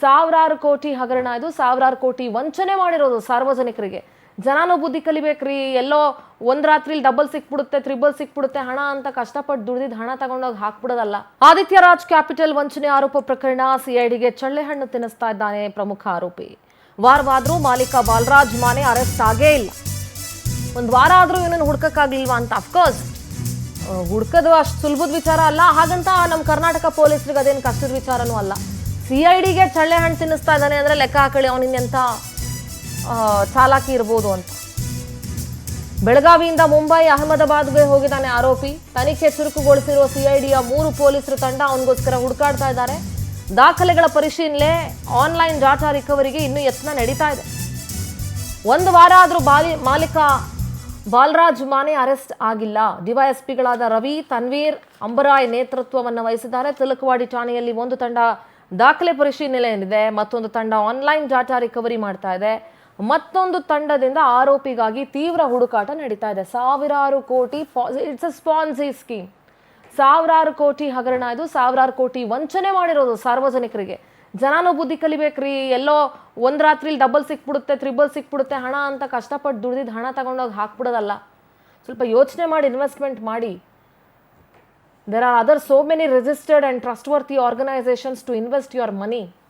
ಸಾವಿರಾರು ಕೋಟಿ ಹಗರಣ ಇದು, ಸಾವಿರಾರು ಕೋಟಿ ವಂಚನೆ ಮಾಡಿರೋದು ಸಾರ್ವಜನಿಕರಿಗೆ. ಜನನೂ ಬುದ್ಧಿ ಕಲಿಬೇಕ್ರಿ. ಎಲ್ಲೋ ಒಂದ್ ರಾತ್ರಿಲಿ ಡಬಲ್ ಸಿಕ್ಬಿಡುತ್ತೆ, ತ್ರಿಬಲ್ ಸಿಕ್ಬಿಡುತ್ತೆ ಹಣ ಅಂತ ಕಷ್ಟಪಟ್ಟು ದುಡಿದಿದ್ದು ಹಣ ತಗೊಂಡೋಗಿ ಹಾಕ್ಬಿಡೋದಲ್ಲ. ಆದಿತ್ಯ ರಾಜ್ ಕ್ಯಾಪಿಟಲ್ ವಂಚನೆ ಆರೋಪ ಪ್ರಕರಣ, ಸಿಐಡಿಗೆ ಚಳ್ಳೆ ಹಣ್ಣು ತಿನ್ನಿಸ್ತಾ ಇದ್ದಾನೆ ಪ್ರಮುಖ ಆರೋಪಿ. ವಾರವಾದ್ರೂ ಮಾಲೀಕ ಬಾಲರಾಜ್ ಮಾನೆ ಅರೆಸ್ಟ್ ಆಗೇ ಇಲ್ಲ. ಒಂದು ವಾರ ಆದ್ರೂ ಇವನನ್ನು ಹುಡ್ಕಕ್ಕಾಗ್ಲಿಲ್ವಾ ಅಂತ. ಅಫ್ಕೋರ್ಸ್ ಹುಡ್ಕೋದು ಅಷ್ಟು ಸುಲಭದ ವಿಚಾರ ಅಲ್ಲ, ಹಾಗಂತ ನಮ್ಮ ಕರ್ನಾಟಕ ಪೊಲೀಸರಿಗೆ ಅದೇನು ಕಷ್ಟದ ವಿಚಾರನೂ ಅಲ್ಲ. ಸಿಐಡಿಗೆ ಚಳ್ಳೆ ಹಣ್ಣು ತಿನ್ನಿಸ್ತಾ ಇದ್ದಾನೆ ಅಂದ್ರೆ ಲೆಕ್ಕ ಹಾಕಳಿ ಅವನಿನ್ನೆಂಥ ಚಾಲಾಕಿ ಇರ್ಬೋದು ಅಂತ. ಬೆಳಗಾವಿಯಿಂದ ಮುಂಬೈ, ಅಹಮದಾಬಾದ್ಗೆ ಹೋಗಿದ್ದಾನೆ ಆರೋಪಿ. ತನಿಖೆ ಚುರುಕುಗೊಳಿಸಿರುವ ಸಿಐಡಿಯ 3 ಪೊಲೀಸರ ತಂಡ ಅವನಿಗೋಸ್ಕರ ಹುಡುಕಾಡ್ತಾ ಇದ್ದಾರೆ. ದಾಖಲೆಗಳ ಪರಿಶೀಲನೆ, ಆನ್ಲೈನ್ ಡಾಟಾ ರಿಕವರಿಗೆ ಇನ್ನೂ ಯತ್ನ ನಡೀತಾ ಇದೆ. ಒಂದು ವಾರ ಆದರೂ ಮಾಲೀಕ ಬಾಲರಾಜ್ ಮಾನೆ ಅರೆಸ್ಟ್ ಆಗಿಲ್ಲ. ಡಿವೈಎಸ್ಪಿಗಳಾದ ರವಿ, ತನ್ವೀರ್, ಅಂಬರಾಯ್ ನೇತೃತ್ವವನ್ನು ವಹಿಸಿದ್ದಾರೆ. ತಿಲಕವಾಡಿ ಠಾಣೆಯಲ್ಲಿ ಒಂದು ತಂಡ ದಾಖಲೆ ಪರಿಶೀಲನೆ ಏನಿದೆ, ಮತ್ತೊಂದು ತಂಡ ಆನ್ಲೈನ್ ಡಾಟಾ ರಿಕವರಿ ಮಾಡ್ತಾ ಇದೆ. ಮತ್ತೊಂದು ತಂಡದಿಂದ ಆರೋಪಿಗಾಗಿ ತೀವ್ರ ಹುಡುಕಾಟ ನಡೀತಾ ಇದೆ. ಸಾವಿರಾರು ಕೋಟಿ, ಇಟ್ಸ್ ಅ ಸ್ಪಾನ್ಸಿ ಸ್ಕೀಮ್. ಸಾವಿರಾರು ಕೋಟಿ ಹಗರಣ ಇದು, ಸಾವಿರಾರು ಕೋಟಿ ವಂಚನೆ ಮಾಡಿರೋದು ಸಾರ್ವಜನಿಕರಿಗೆ. ಜನನೂ ಬುದ್ಧಿ ಕಲಿಬೇಕ್ರಿ. ಎಲ್ಲೋ ಒಂದ್ ರಾತ್ರಿಲಿ ಡಬಲ್ ಸಿಕ್ಬಿಡುತ್ತೆ, ತ್ರಿಬಲ್ ಸಿಕ್ಬಿಡುತ್ತೆ ಹಣ ಅಂತ ಕಷ್ಟಪಟ್ಟು ದುಡಿದಿದ್ದು ಹಣ ತಗೊಂಡೋಗಿ ಹಾಕ್ಬಿಡೋದಲ್ಲ. ಸ್ವಲ್ಪ ಯೋಚನೆ ಮಾಡಿ ಇನ್ವೆಸ್ಟ್ಮೆಂಟ್ ಮಾಡಿ. There are other so many registered and trustworthy organizations to invest your money.